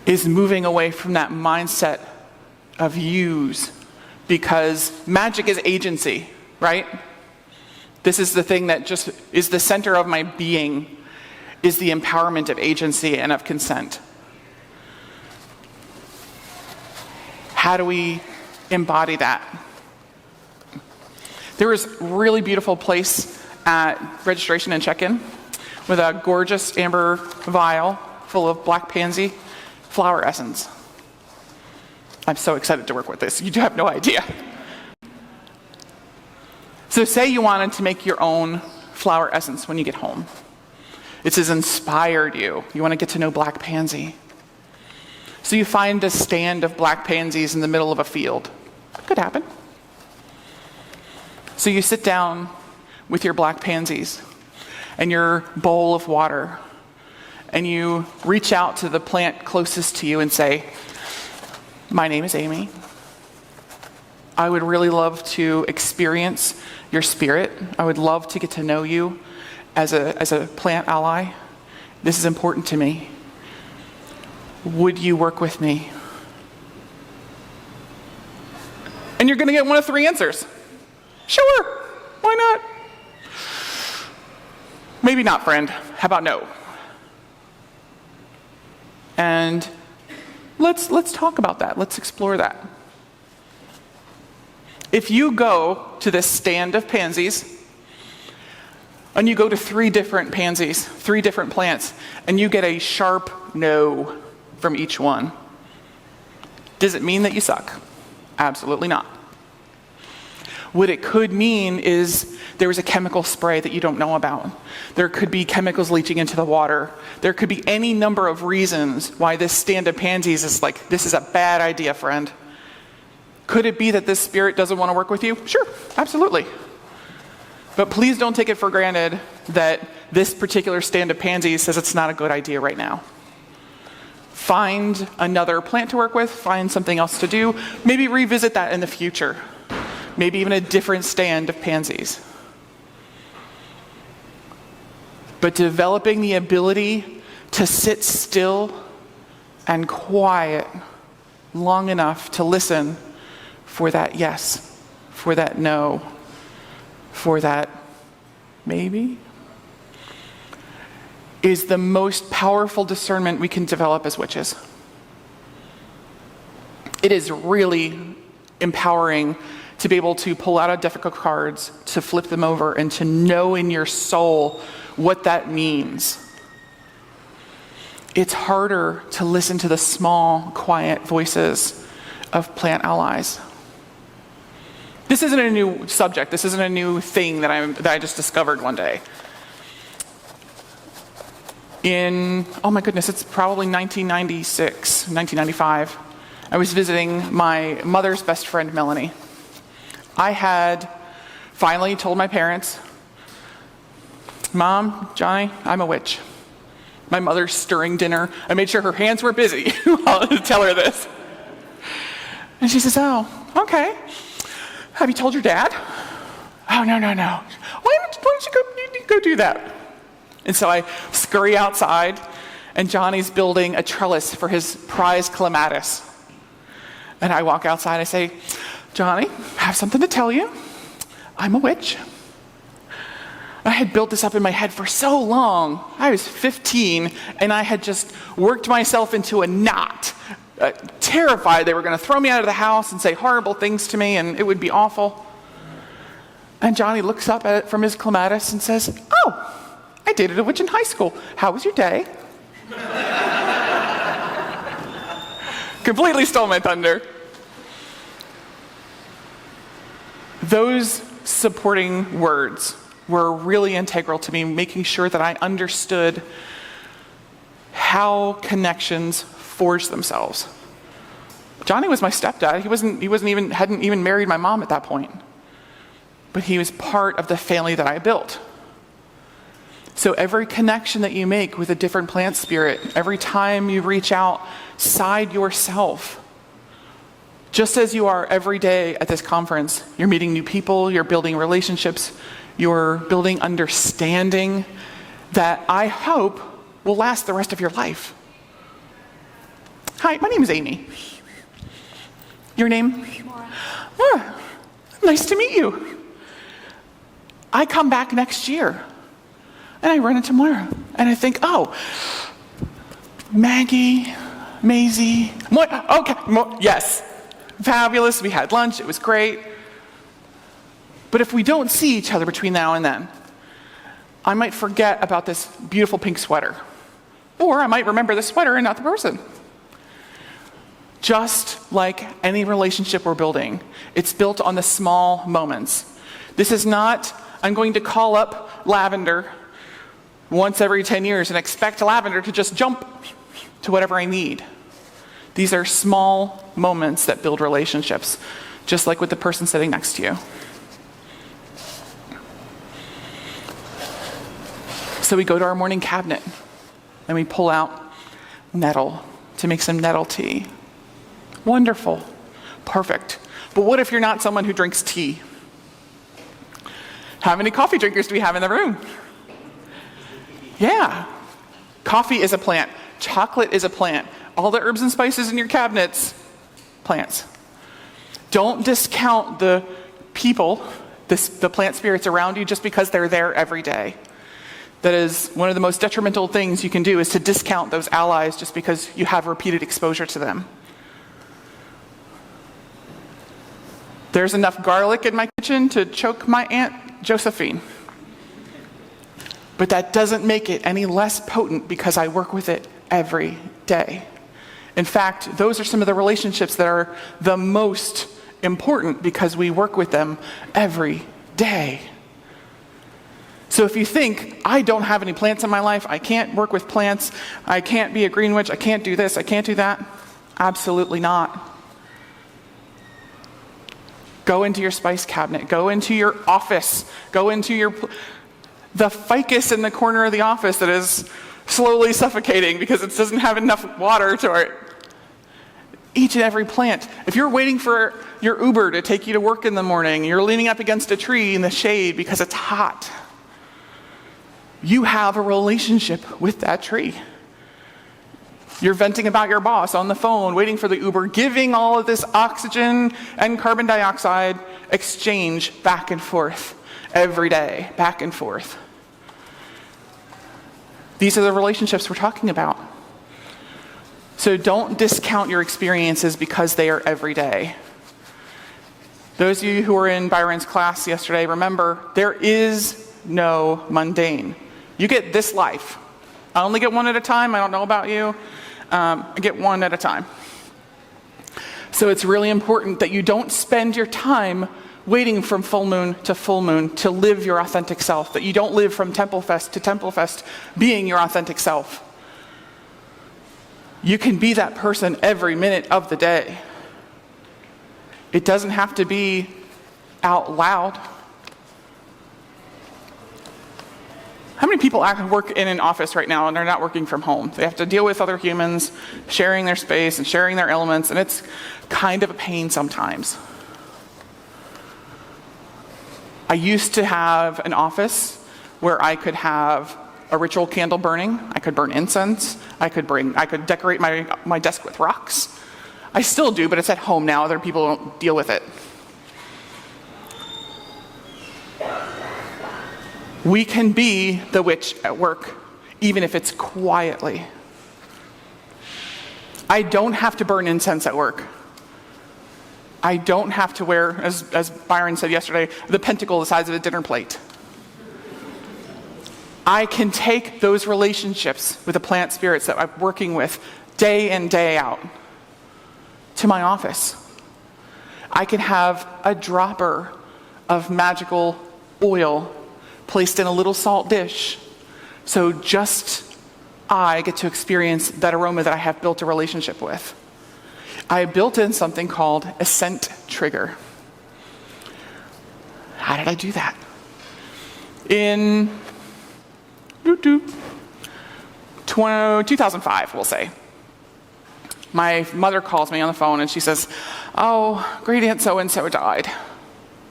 is moving away from that mindset of use. Because magic is agency, right? This is the thing that just is the center of my being, is the empowerment of agency and of consent. How do we embody that? There was a really beautiful place at registration and check-in with a gorgeous amber vial full of black pansy flower essence. I'm so excited to work with this. You do have no idea. So say you wanted to make your own flower essence when you get home. This has inspired you. You want to get to know black pansy. So you find a stand of black pansies in the middle of a field. Could happen. So you sit down with your black pansies and your bowl of water, and you reach out to the plant closest to you and say, "My name is Amy. I would really love to experience your spirit. I would love to get to know you as a plant ally. This is important to me. Would you work with me?" And you're going to get one of three answers. Sure, why not? Maybe not, friend. How about no? And let's talk about that. Let's explore that. If you go to this stand of pansies, and you go to 3 different pansies, 3 different plants, and you get a sharp no from each one, does it mean that you suck? Absolutely not. What it could mean is there was a chemical spray that you don't know about. There could be chemicals leaching into the water. There could be any number of reasons why this stand of pansies is like, this is a bad idea, friend. Could it be that this spirit doesn't want to work with you? Sure, absolutely. But please don't take it for granted that this particular stand of pansies says it's not a good idea right now. Find another plant to work with, find something else to do, maybe revisit that in the future. Maybe even a different stand of pansies. But developing the ability to sit still and quiet long enough to listen for that yes, for that no, for that maybe, is the most powerful discernment we can develop as witches. It is really empowering to be able to pull out a deck of cards, to flip them over, and to know in your soul what that means. It's harder to listen to the small, quiet voices of plant allies. This isn't a new subject. This isn't a new thing that I just discovered one day. Oh my goodness, it's probably 1996, 1995. I was visiting my mother's best friend, Melanie. I had finally told my parents, "Mom, Johnny, I'm a witch." My mother's stirring dinner. I made sure her hands were busy while I tell her this. And she says, "Oh, okay. Have you told your dad?" Oh, no. Why don't you go do that? And so I scurry outside, and Johnny's building a trellis for his prize clematis. And I walk outside, I say, Johnny, I have something to tell you. I'm a witch. I had built this up in my head for so long. I was 15, and I had just worked myself into a knot, terrified they were going to throw me out of the house and say horrible things to me, and it would be awful. And Johnny looks up at it from his clematis and says, oh, I dated a witch in high school. How was your day? Completely stole my thunder. Those supporting words were really integral to me, making sure that I understood how connections forge themselves. Johnny was my stepdad. Hadn't even married my mom at that point. But he was part of the family that I built. So every connection that you make with a different plant spirit, every time you reach outside yourself, just as you are every day at this conference, you're meeting new people, you're building relationships, you're building understanding that I hope will last the rest of your life. Hi, my name is Amy. Your name? Maura. Nice to meet you. I come back next year, and I run into Maura, and I think, oh, Maggie, Maisie, yes, fabulous. We had lunch, it was great. But if we don't see each other between now and then, I might forget about this beautiful pink sweater, or I might remember the sweater and not the person. Just like any relationship we're building, it's built on the small moments. This is not, I'm going to call up Lavender once every 10 years and expect Lavender to just jump to whatever I need. These are small moments that build relationships, just like with the person sitting next to you. So we go to our morning cabinet and we pull out nettle to make some nettle tea. Wonderful. Perfect. But what if you're not someone who drinks tea? How many coffee drinkers do we have in the room? Yeah. Coffee is a plant. Chocolate is a plant. All the herbs and spices in your cabinets, plants. Don't discount the people, the plant spirits around you just because they're there every day. That is one of the most detrimental things you can do, is to discount those allies just because you have repeated exposure to them. There's enough garlic in my kitchen to choke my Aunt Josephine. But that doesn't make it any less potent because I work with it every day. In fact, those are some of the relationships that are the most important because we work with them every day. So if you think, I don't have any plants in my life, I can't work with plants, I can't be a green witch, I can't do this, I can't do that, absolutely not. Go into your spice cabinet, go into your office, go into the ficus in the corner of the office that is slowly suffocating because it doesn't have enough water to it. Each and every plant. If you're waiting for your Uber to take you to work in the morning, you're leaning up against a tree in the shade because it's hot, you have a relationship with that tree. You're venting about your boss on the phone, waiting for the Uber, giving all of this oxygen and carbon dioxide exchange back and forth every day, back and forth. These are the relationships we're talking about. So don't discount your experiences because they are every day. Those of you who were in Byron's class yesterday, remember, there is no mundane. You get this life. I only get one at a time. I don't know about you. I get one at a time. So it's really important that you don't spend your time waiting from full moon to live your authentic self, that you don't live from Temple Fest to Temple Fest being your authentic self. You can be that person every minute of the day. It doesn't have to be out loud. How many people work in an office right now and they're not working from home? They have to deal with other humans, sharing their space and sharing their elements, and it's kind of a pain sometimes. I used to have an office where I could have a ritual candle burning. I could burn incense. I could decorate my desk with rocks. I still do, but it's at home now. Other people don't deal with it. We can be the witch at work, even if it's quietly. I don't have to burn incense at work. I don't have to wear, as Byron said yesterday, the pentacle the size of a dinner plate. I can take those relationships with the plant spirits that I'm working with day in, day out to my office. I can have a dropper of magical oil placed in a little salt dish, so just I get to experience that aroma that I have built a relationship with. I built in something called a scent trigger. How did I do that? In 2005, we'll say, my mother calls me on the phone and she says, "Oh, great aunt so-and-so died.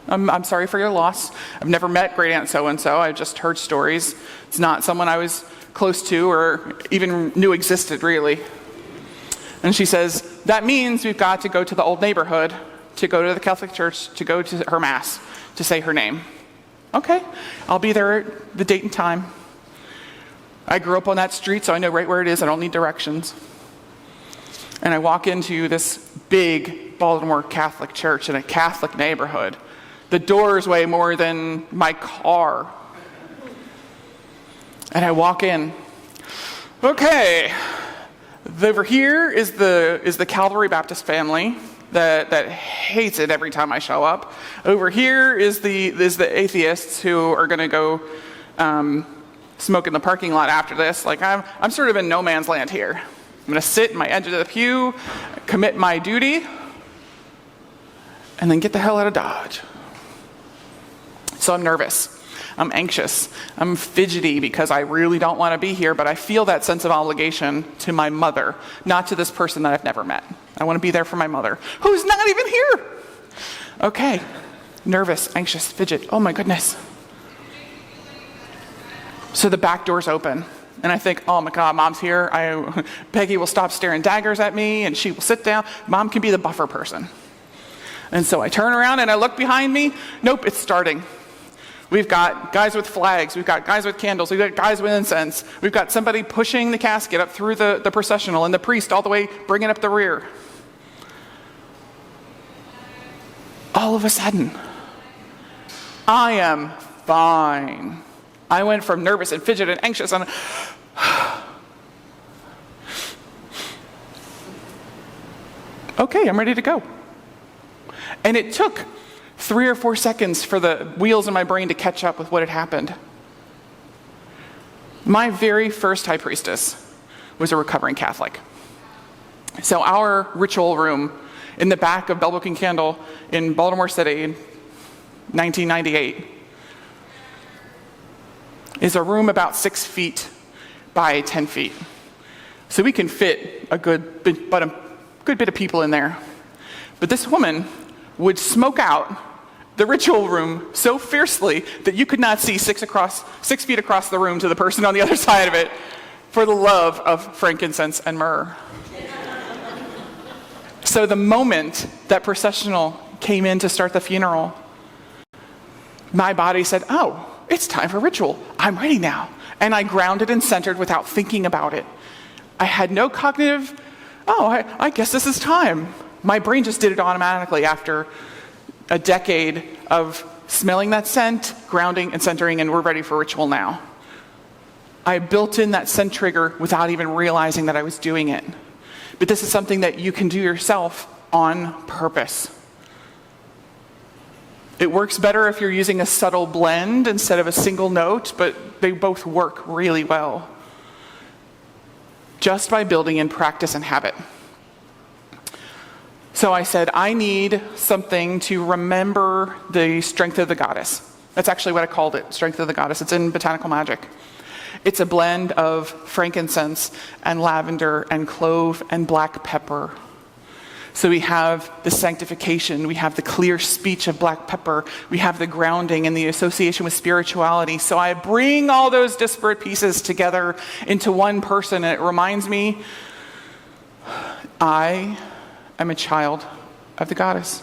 I'm sorry for your loss. I've never met great aunt so-and-so. I've just heard stories. It's not someone I was close to or even knew existed, really." And she says, "That means we've got to go to the old neighborhood, to go to the Catholic church, to go to her mass, to say her name." Okay, I'll be there at the date and time. I grew up on that street, so I know right where it is. I don't need directions. And I walk into this big Baltimore Catholic church in a Catholic neighborhood. The doors weigh more than my car. And I walk in. Okay, over here is the Calvary Baptist family that hates it every time I show up. Over here is the atheists who are going to go smoke in the parking lot after this. Like I'm sort of in no man's land here. I'm going to sit in my edge of the pew, commit my duty, and then get the hell out of Dodge. So I'm nervous. I'm anxious. I'm fidgety because I really don't want to be here, but I feel that sense of obligation to my mother, not to this person that I've never met. I want to be there for my mother, who's not even here. Okay. Nervous, anxious, fidget. Oh my goodness. So the back door's open. And I think, oh my God, Mom's here. Peggy will stop staring daggers at me and she will sit down. Mom can be the buffer person. And so I turn around and I look behind me. Nope, it's starting. We've got guys with flags. We've got guys with candles. We've got guys with incense. We've got somebody pushing the casket up through the processional and the priest all the way bringing up the rear. All of a sudden, I am fine. I went from nervous and fidget and anxious and okay, I'm ready to go. And it took 3 or 4 seconds for the wheels in my brain to catch up with what had happened. My very first high priestess was a recovering Catholic. So our ritual room in the back of Bell Book and Candle in Baltimore City in 1998 is a room about 6 feet by 10 feet. So we can fit a good bit of people in there. But this woman would smoke out the ritual room so fiercely that you could not see 6 feet across the room to the person on the other side of it for the love of frankincense and myrrh. So the moment that processional came in to start the funeral, my body said, "Oh, it's time for ritual. I'm ready now." And I grounded and centered without thinking about it. I had no cognitive, I guess this is time. My brain just did it automatically after a decade of smelling that scent, grounding and centering, and we're ready for ritual now. I built in that scent trigger without even realizing that I was doing it. But this is something that you can do yourself on purpose. It works better if you're using a subtle blend instead of a single note, but they both work really well. Just by building in practice and habit. So I said, I need something to remember the strength of the goddess. That's actually what I called it, strength of the goddess. It's in Botanical Magic. It's a blend of frankincense and lavender and clove and black pepper. So we have the sanctification, we have the clear speech of black pepper, we have the grounding and the association with spirituality. So I bring all those disparate pieces together into one person, and it reminds me, I am a child of the goddess.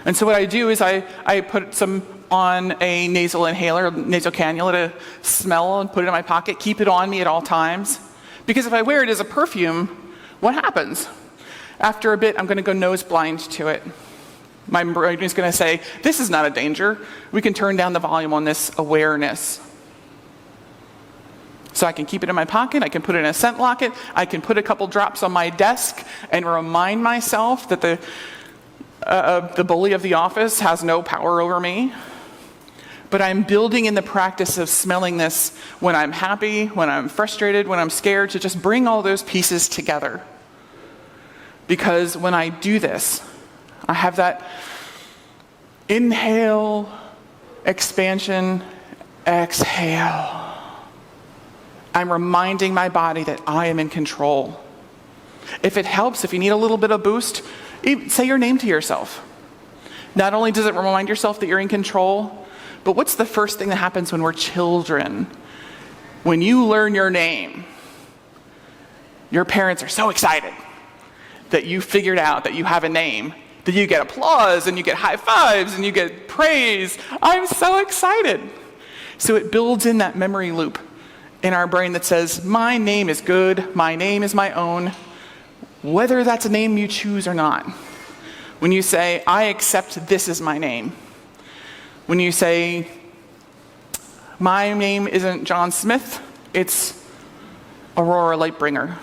And so what I do is I put some on a nasal inhaler, nasal cannula to smell and put it in my pocket, keep it on me at all times. Because if I wear it as a perfume, what happens? After a bit, I'm going to go nose blind to it. My brain is going to say, this is not a danger. We can turn down the volume on this awareness. So I can keep it in my pocket, I can put it in a scent locket, I can put a couple drops on my desk and remind myself that the bully of the office has no power over me. But I'm building in the practice of smelling this when I'm happy, when I'm frustrated, when I'm scared, to just bring all those pieces together. Because when I do this, I have that inhale, expansion, exhale. I'm reminding my body that I am in control. If it helps, if you need a little bit of boost, say your name to yourself. Not only does it remind yourself that you're in control, but what's the first thing that happens when we're children? When you learn your name, your parents are so excited that you figured out that you have a name, that you get applause and you get high fives and you get praise. I'm so excited. So it builds in that memory loop in our brain that says, my name is good, my name is my own, whether that's a name you choose or not. When you say, I accept this as my name. When you say, my name isn't John Smith, it's Aurora Lightbringer.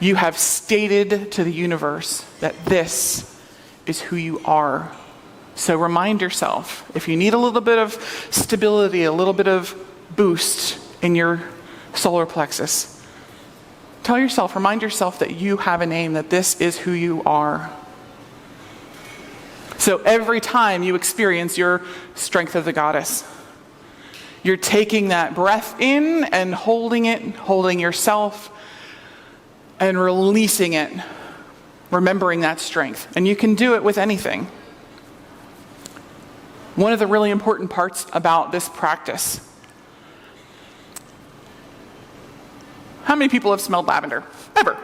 You have stated to the universe that this is who you are. So remind yourself, if you need a little bit of stability, a little bit of boost in your solar plexus, tell yourself, remind yourself that you have a name, that this is who you are. So every time you experience your strength of the goddess, you're taking that breath in and holding it, holding yourself, and releasing it, remembering that strength. And you can do it with anything. One of the really important parts about this practice. How many people have smelled lavender? Ever?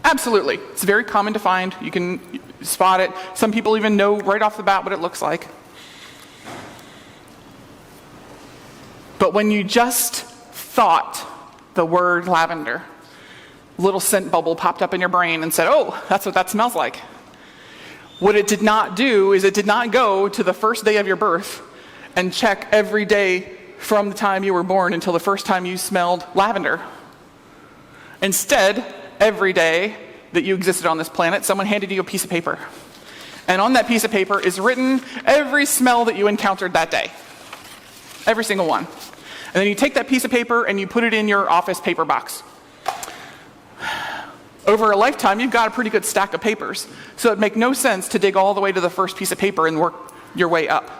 Absolutely. It's very common to find. You can spot it. Some people even know right off the bat what it looks like. But when you just thought the word lavender, a little scent bubble popped up in your brain and said, oh, that's what that smells like. What it did not do is it did not go to the first day of your birth and check every day from the time you were born until the first time you smelled lavender. Instead, every day that you existed on this planet, someone handed you a piece of paper. And on that piece of paper is written every smell that you encountered that day. Every single one. And then you take that piece of paper and you put it in your office paper box. Over a lifetime, you've got a pretty good stack of papers. So it'd make no sense to dig all the way to the first piece of paper and work your way up.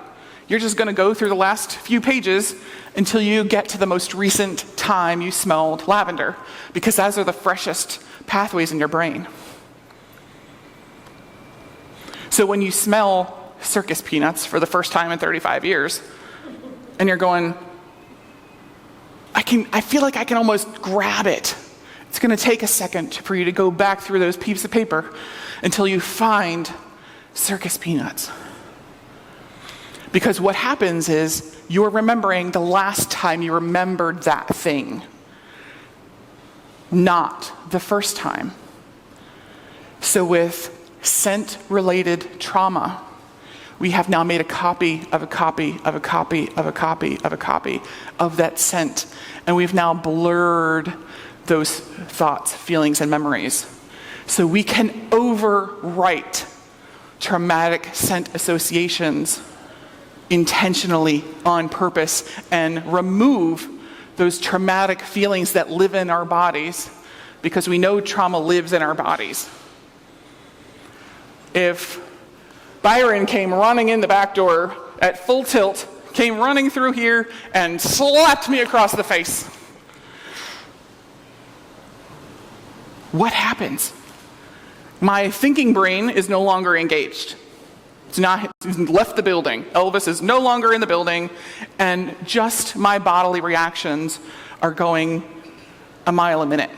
You're just going to go through the last few pages until you get to the most recent time you smelled lavender, because those are the freshest pathways in your brain. So when you smell circus peanuts for the first time in 35 years, and you're going, I feel like I can almost grab it. It's going to take a second for you to go back through those pieces of paper until you find circus peanuts. Because what happens is you're remembering the last time you remembered that thing, not the first time. So with scent-related trauma, we have now made a copy of a copy of a copy of a copy of a copy of that scent. And we've now blurred those thoughts, feelings, and memories. So we can overwrite traumatic scent associations intentionally, on purpose, and remove those traumatic feelings that live in our bodies, because we know trauma lives in our bodies. If Byron came running in the back door at full tilt, came running through here and slapped me across the face, what happens? My thinking brain is no longer engaged. It's left the building. Elvis is no longer in the building, and just my bodily reactions are going a mile a minute,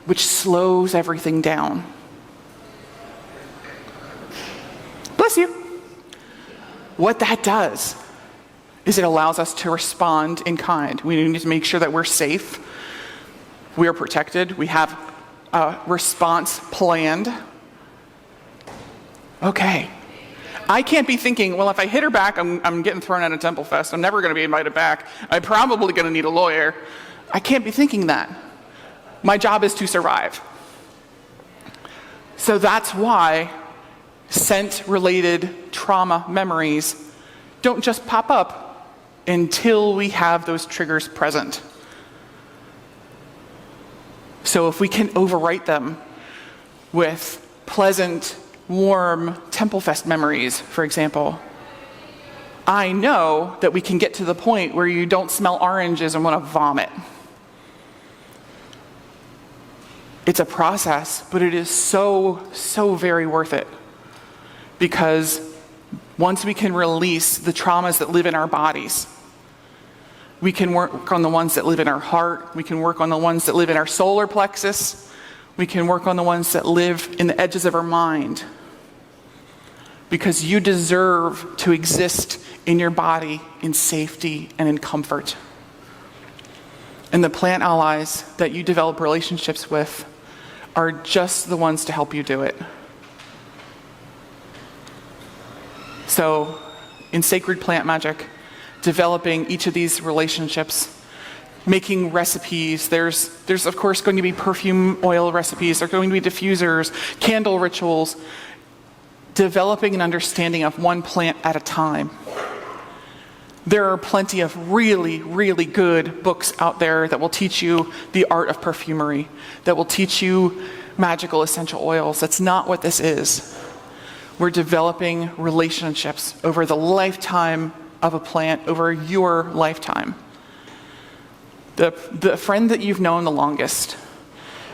which slows everything down. Bless you. What that does is it allows us to respond in kind. We need to make sure that we're safe, we are protected, we have a response planned. Okay. I can't be thinking, well, if I hit her back, I'm getting thrown out of Temple Fest. I'm never going to be invited back. I'm probably going to need a lawyer. I can't be thinking that. My job is to survive. So that's why scent-related trauma memories don't just pop up until we have those triggers present. So if we can overwrite them with pleasant, warm Temple Fest memories, for example, I know that we can get to the point where you don't smell oranges and want to vomit. It's a process, but it is so, so very worth it. Because once we can release the traumas that live in our bodies, we can work on the ones that live in our heart, we can work on the ones that live in our solar plexus, we can work on the ones that live in the edges of our mind. Because you deserve to exist in your body in safety and in comfort. And the plant allies that you develop relationships with are just the ones to help you do it. So, in sacred plant magic, developing each of these relationships, making recipes, there's of course going to be perfume oil recipes, there's going to be diffusers, candle rituals, developing an understanding of one plant at a time. There are plenty of really, really good books out there that will teach you the art of perfumery, that will teach you magical essential oils. That's not what this is. We're developing relationships over the lifetime of a plant, over your lifetime. The friend that you've known the longest,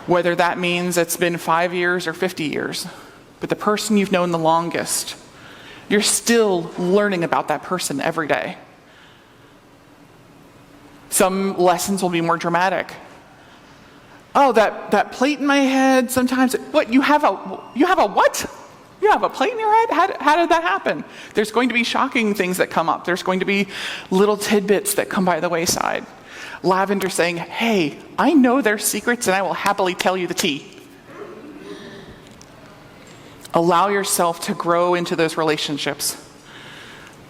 whether that means it's been 5 years or 50 years, but the person you've known the longest, you're still learning about that person every day. Some lessons will be more dramatic. Oh, that plate in my head, sometimes, what, you have a what? You have a plate in your head? How did that happen? There's going to be shocking things that come up. There's going to be little tidbits that come by the wayside. Lavender saying, hey, I know their secrets and I will happily tell you the tea. Allow yourself to grow into those relationships.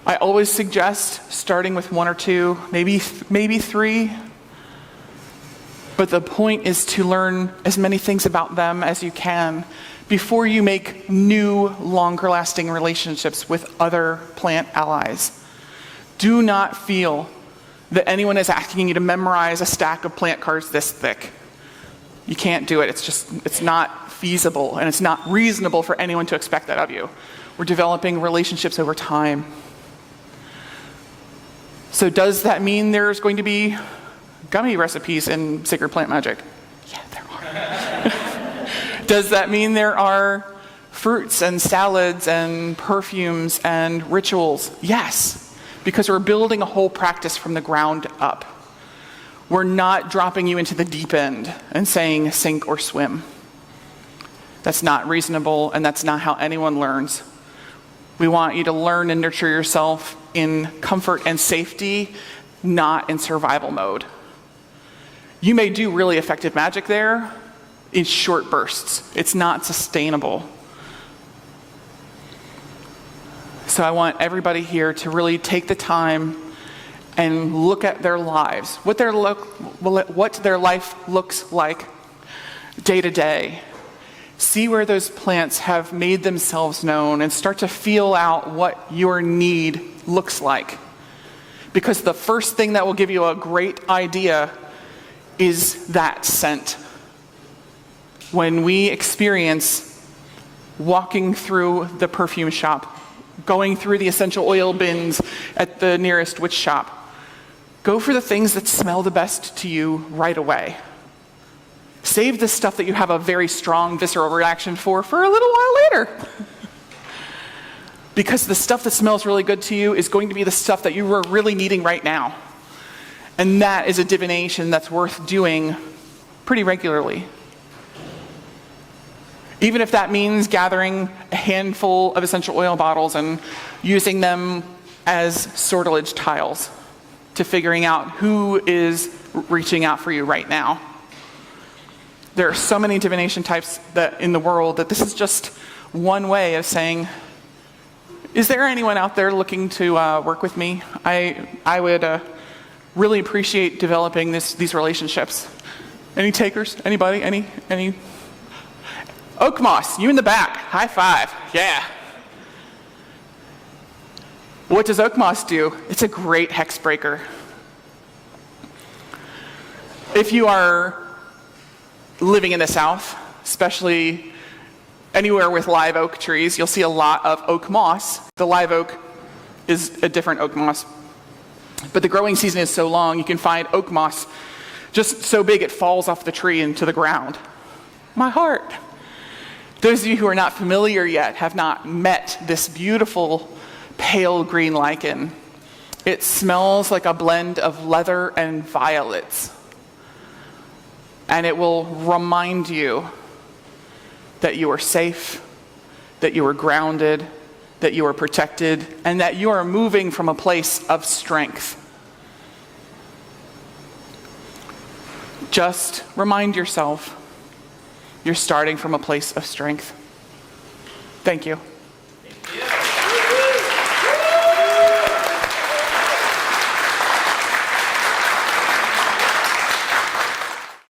I always suggest starting with 1 or 2, maybe 3. But the point is to learn as many things about them as you can before you make new, longer-lasting relationships with other plant allies. Do not feel that anyone is asking you to memorize a stack of plant cards this thick. You can't do it. It's not feasible, and it's not reasonable for anyone to expect that of you. We're developing relationships over time. So does that mean there's going to be gummy recipes in Sacred Plant Magic? Yeah, there are. Does that mean there are fruits and salads and perfumes and rituals? Yes, because we're building a whole practice from the ground up. We're not dropping you into the deep end and saying sink or swim. That's not reasonable, and that's not how anyone learns. We want you to learn and nurture yourself in comfort and safety, not in survival mode. You may do really effective magic there in short bursts. It's not sustainable. So I want everybody here to really take the time and look at their lives, what their life looks like day to day. See where those plants have made themselves known and start to feel out what your need looks like. Because the first thing that will give you a great idea is that scent. When we experience walking through the perfume shop, going through the essential oil bins at the nearest witch shop, go for the things that smell the best to you right away. Save the stuff that you have a very strong visceral reaction for a little while later. Because the stuff that smells really good to you is going to be the stuff that you are really needing right now. And that is a divination that's worth doing pretty regularly. Even if that means gathering a handful of essential oil bottles and using them as sortilege tiles to figuring out who is reaching out for you right now. There are so many divination types that in the world that this is just one way of saying, is there anyone out there looking to work with me? I would really appreciate developing these relationships. Any takers? Anybody? Any? Oak moss, you in the back. High five. Yeah. What does oak moss do? It's a great hex breaker. If you are living in the South, especially anywhere with live oak trees, you'll see a lot of oak moss. The live oak is a different oak moss. But the growing season is so long, you can find oak moss just so big it falls off the tree into the ground. My heart. Those of you who are not familiar yet have not met this beautiful pale green lichen. It smells like a blend of leather and violets. And it will remind you that you are safe, that you are grounded, that you are protected, and that you are moving from a place of strength. Just remind yourself, you're starting from a place of strength. Thank you.